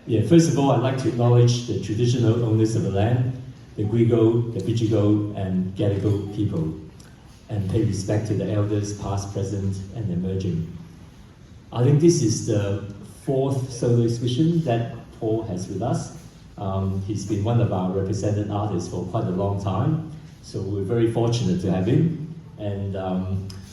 Yeah, first of all, I'd like to acknowledge the traditional owners of the land, the Gweagal, the Bidjigal, and Gadigal people, and pay respect to the elders past, present, and emerging. I think this is the fourth solo exhibition that Paul has with us. He's been one of our represented artists for quite a long time, so we're very fortunate to have him. And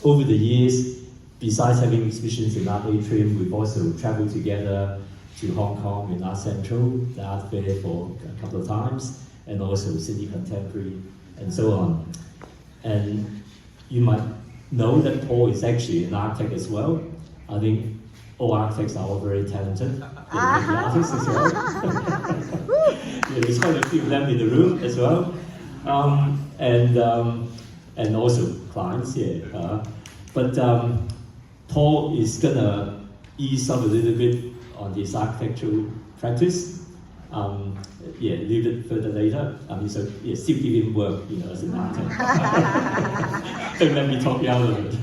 over the years, besides having exhibitions in Art Atrium, we've also traveled together to Hong Kong in Art Central, the Art Fair for a couple of times, and also Sydney Contemporary, and so on. And you might know that Paul is actually an architect as well. I think all architects are all very talented. The artists as well. Yeah, there's quite a few of them in the room as well. And also clients, yeah. But Paul is gonna ease up a little bit on his architectural practice. Yeah, leave it further later. So yeah, still give him work, as an architect. Don't let me talk you out of it.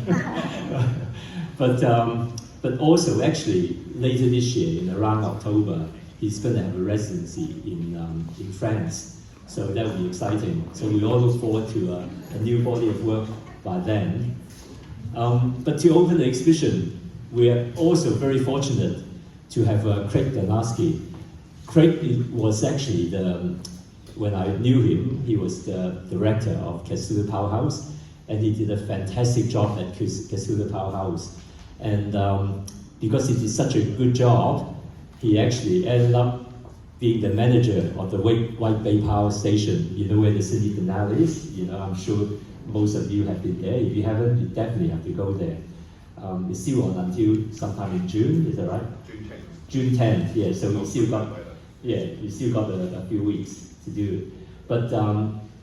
But also, actually, later this year, in around October, he's going to have a residency in France. So that will be exciting. So we all look forward to a new body of work by then. But to open the exhibition, we are also very fortunate to have Craig Danarski. Craig was actually when I knew him, he was the director of Casula Powerhouse, and he did a fantastic job at Casula Powerhouse. And because he did such a good job, he actually ended up being the manager of the White Bay Power Station. You know where the Sydney Canal is? I'm sure most of you have been there. If you haven't, you definitely have to go there. It's still on until sometime in June, is that right? June 10th, yeah. So you still got a few weeks to do it. But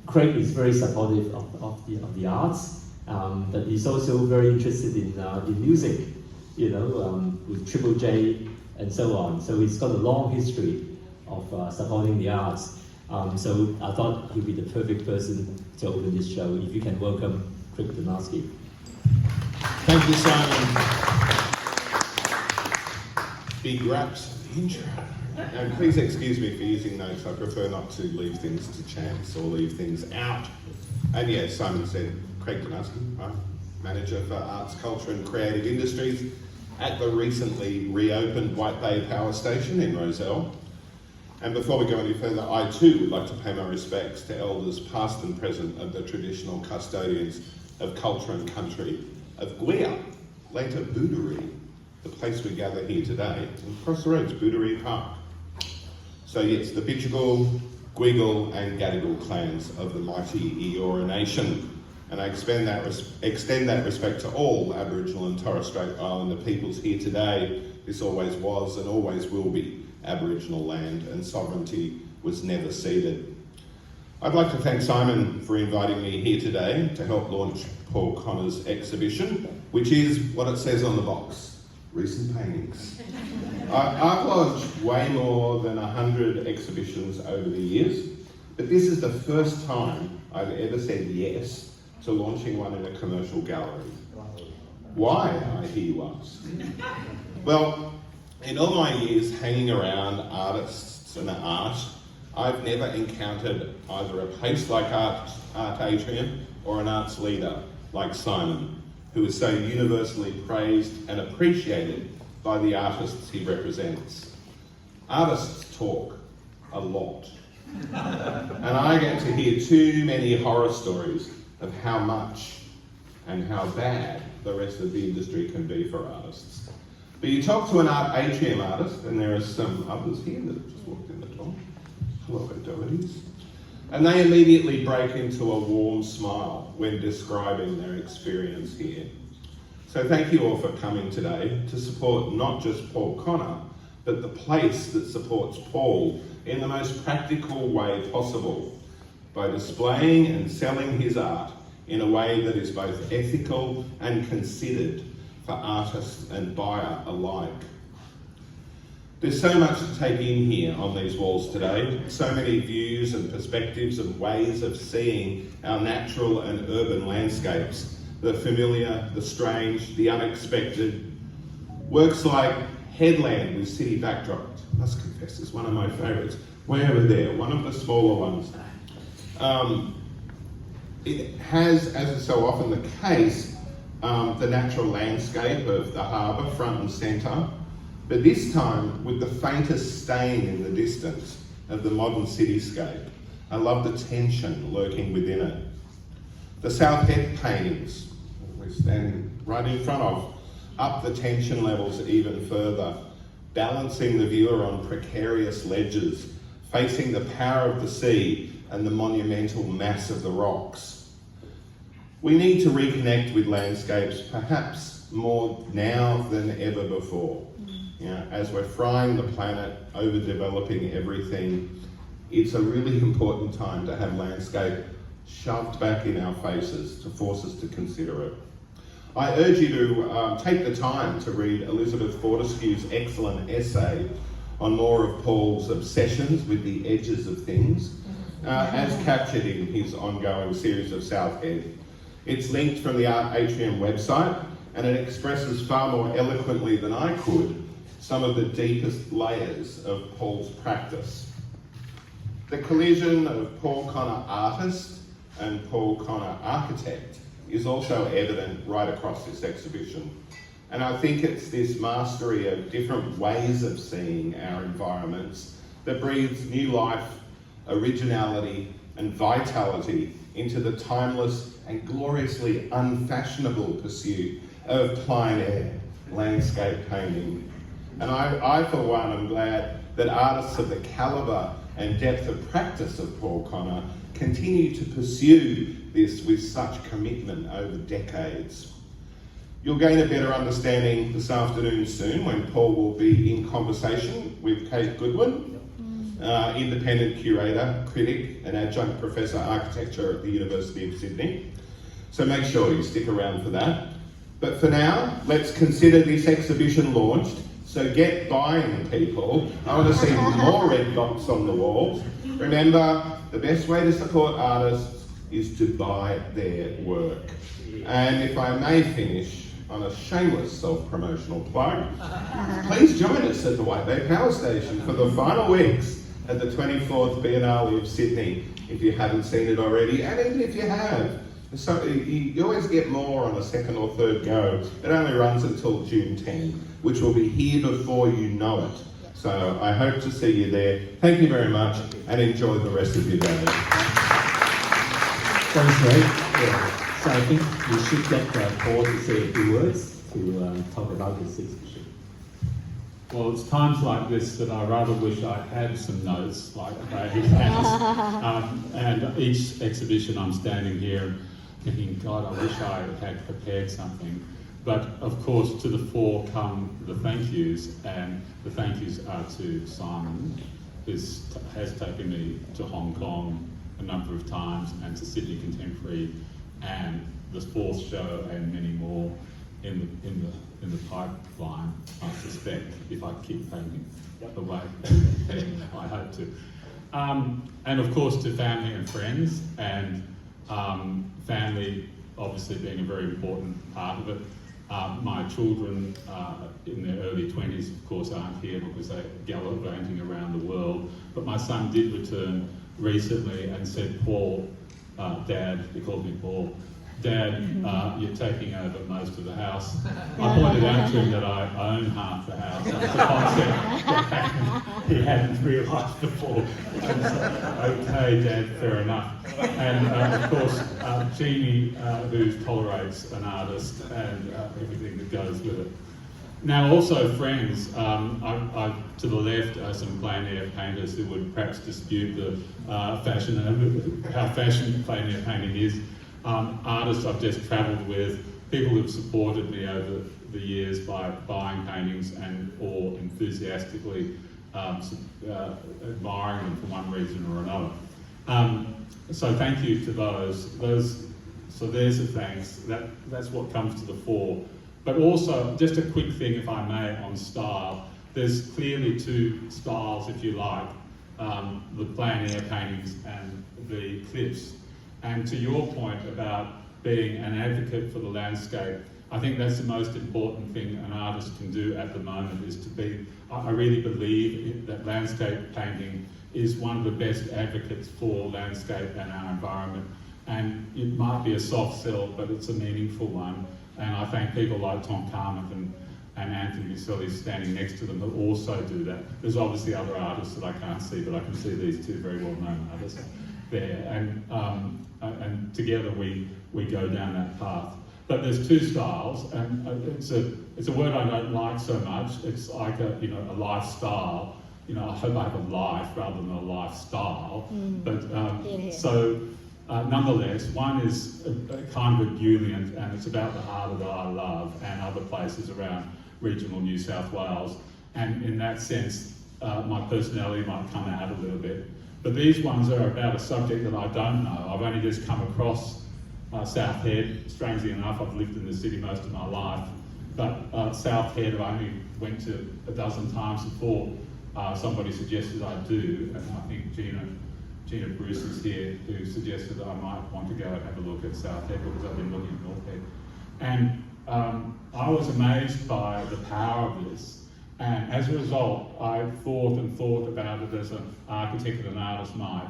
Craig is very supportive of the arts, but he's also very interested in music, with Triple J and so on. So he's got a long history of supporting the arts. So I thought he'd be the perfect person to open this show. If you can welcome Craig Danarski. Thank you, Simon. Big raps at the intro. And please excuse me for using notes. I prefer not to leave things to chance or leave things out. And yeah, Simon said, Craig Danarski, right? Manager for Arts, Culture and Creative Industries at the recently reopened White Bay Power Station in Rozelle. And before we go any further, I too would like to pay my respects to elders past and present of the traditional custodians of culture and country of Gwea, later Boodary, the place we gather here today, and across the roads, Boodary Park. So yes, the Bidjigal, Gweagal and Gadigal clans of the mighty Eora Nation. And I extend that respect to all Aboriginal and Torres Strait Islander peoples here today. This always was and always will be Aboriginal land, and sovereignty was never ceded. I'd like to thank Simon for inviting me here today to help launch Paul Connor's exhibition, which is what it says on the box, recent paintings. I've launched way more than 100 exhibitions over the years, but this is the first time I've ever said yes to launching one in a commercial gallery. Why, I hear you ask? Well, in all my years hanging around artists and art, I've never encountered either a place like Art Atrium or an arts leader like Simon, who is so universally praised and appreciated by the artists he represents. Artists talk a lot, and I get to hear too many horror stories of how much and how bad the rest of the industry can be for artists. But you talk to an Art Atrium artist, and there are some others here that have just walked in the door. Hello, Doherty's. And they immediately break into a warm smile when describing their experience here. So thank you all for coming today to support not just Paul Connor, but the place that supports Paul in the most practical way possible, by displaying and selling his art in a way that is both ethical and considered for artist and buyer alike. There's so much to take in here on these walls today, so many views and perspectives and ways of seeing our natural and urban landscapes, the familiar, the strange, the unexpected. Works like headland with city backdrop. I must confess, it's one of my favourites. Way over there, one of the smaller ones. It has, as is so often the case, the natural landscape of the harbour front and centre, but this time with the faintest stain in the distance of the modern cityscape. I love the tension lurking within it. The South Head paintings, we're standing right in front of, up the tension levels even further, balancing the viewer on precarious ledges, facing the power of the sea and the monumental mass of the rocks. We need to reconnect with landscapes perhaps more now than ever before. As we're frying the planet, overdeveloping everything, it's a really important time to have landscape shoved back in our faces to force us to consider it. I urge you to take the time to read Elizabeth Fortescue's excellent essay on more of Paul's obsessions with the edges of things, as captured in his ongoing series of South Head. It's linked from the Art Atrium website, and it expresses far more eloquently than I could some of the deepest layers of Paul's practice. The collision of Paul Connor artist and Paul Connor architect is also evident right across this exhibition. And I think it's this mastery of different ways of seeing our environments that breathes new life, originality and vitality into the timeless and gloriously unfashionable pursuit of plein air landscape painting. And I for one, am glad that artists of the calibre and depth of practice of Paul Connor continue to pursue this with such commitment over decades. You'll gain a better understanding this afternoon soon when Paul will be in conversation with Kate Goodwin, independent curator, critic and adjunct professor architecture at the University of Sydney. So make sure you stick around for that. But for now, let's consider this exhibition launched. So get buying, people. I want to see more red dots on the walls. Remember, the best way to support artists is to buy their work. And if I may finish on a shameless self-promotional plug, please join us at the White Bay Power Station for the final weeks at the 24th Biennale of Sydney, if you haven't seen it already, and even if you have. So you always get more on a second or third go. It only runs until June 10, which will be here before you know it. So I hope to see you there. Thank you very much and enjoy the rest of your day. Thanks, Ray. Yeah. So I think we should get Paul to say a few words to talk about this exhibition. Well, it's times like this that I rather wish I had some notes like Ray has. And each exhibition I'm standing here thinking, God, I wish I had prepared something. But of course, to the fore come the thank yous, and the thank yous are to Simon, who has taken me to Hong Kong a number of times, and to Sydney Contemporary, and the fourth show, and many more in the pipeline, I suspect, if I keep painting the way I hope to. And of course to family and friends, and family obviously being a very important part of it. My children in their early 20s, of course, aren't here because they're gallivanting around the world, but my son did return recently and said, Paul, Dad, he called me Paul, Dad, you're taking over most of the house. I pointed out to him that I own half the house. That's a concept that he hadn't realised before. And so, okay, Dad, fair enough. And of course, Jeannie, who tolerates an artist and everything that goes with it. Now, also friends, to the left are some plein air painters who would perhaps dispute the how fashion plein air painting is. Artists I've just travelled with, people who've supported me over the years by buying paintings and or enthusiastically admiring them for one reason or another. So thank you to those. So there's a thanks. That's what comes to the fore. But also, just a quick thing, if I may, on style. There's clearly two styles, if you like, the plein air paintings and the clips. And to your point about being an advocate for the landscape, I think that's the most important thing an artist can do at the moment, is to be, I really believe that landscape painting is one of the best advocates for landscape and our environment. And it might be a soft sell, but it's a meaningful one. And I thank people like Tom Carmack and Anthony Vicelli standing next to them that also do that. There's obviously other artists that I can't see, but I can see these two very well-known artists there. And together we go down that path. But there's two styles, and it's a word I don't like so much. It's like a lifestyle. I hope I have a life rather than a lifestyle. But so nonetheless, one is a kind of ebullient, and it's about the harbour that I love and other places around regional New South Wales. And in that sense, my personality might come out a little bit. But these ones are about a subject that I don't know. I've only just come across South Head. Strangely enough, I've lived in the city most of my life, but South Head I only went to a dozen times before somebody suggested I do, and I think Gina Bruce is here, who suggested that I might want to go and have a look at South Head, because I've been looking at North Head. And I was amazed by the power of this, and as a result I thought about it as an architect and an artist might.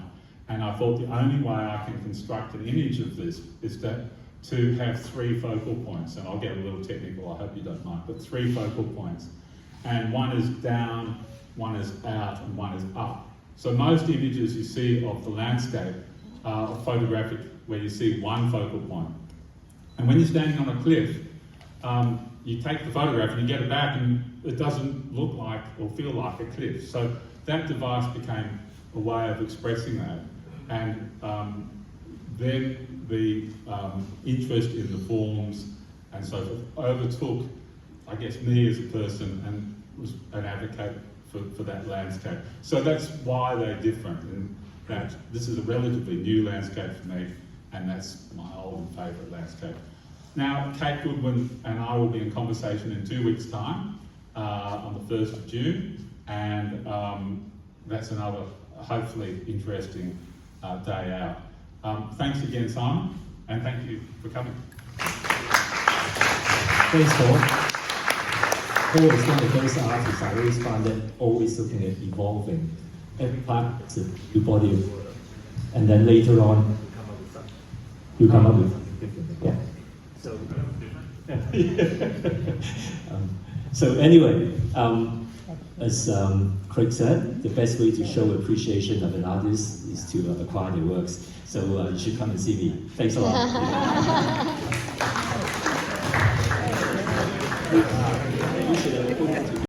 And I thought the only way I can construct an image of this is to have 3 focal points. And I'll get a little technical, I hope you don't mind, but 3 focal points. And one is down, one is out, and one is up. So most images you see of the landscape are photographic, where you see 1 focal point. And when you're standing on a cliff, you take the photograph and you get it back, and it doesn't look like or feel like a cliff. So that device became a way of expressing that. And then the interest in the forms and so forth overtook, I guess, me as a person, and was an advocate for that landscape. So that's why they're different, in that this is a relatively new landscape for me, and that's my old and favourite landscape. Now, Kate Goodwin and I will be in conversation in 2 weeks' time, on the 1st of June, and that's another hopefully interesting day out. Thanks again, Simon, and thank you for coming. Thanks, Paul. Paul is one of those artists I always find that always looking at evolving. Every part is a new body of work, and then later on you come up with something different. Yeah. So anyway, as Craig said, the best way to show appreciation of an artist is to acquire their works. So you should come and see me. Thanks a lot.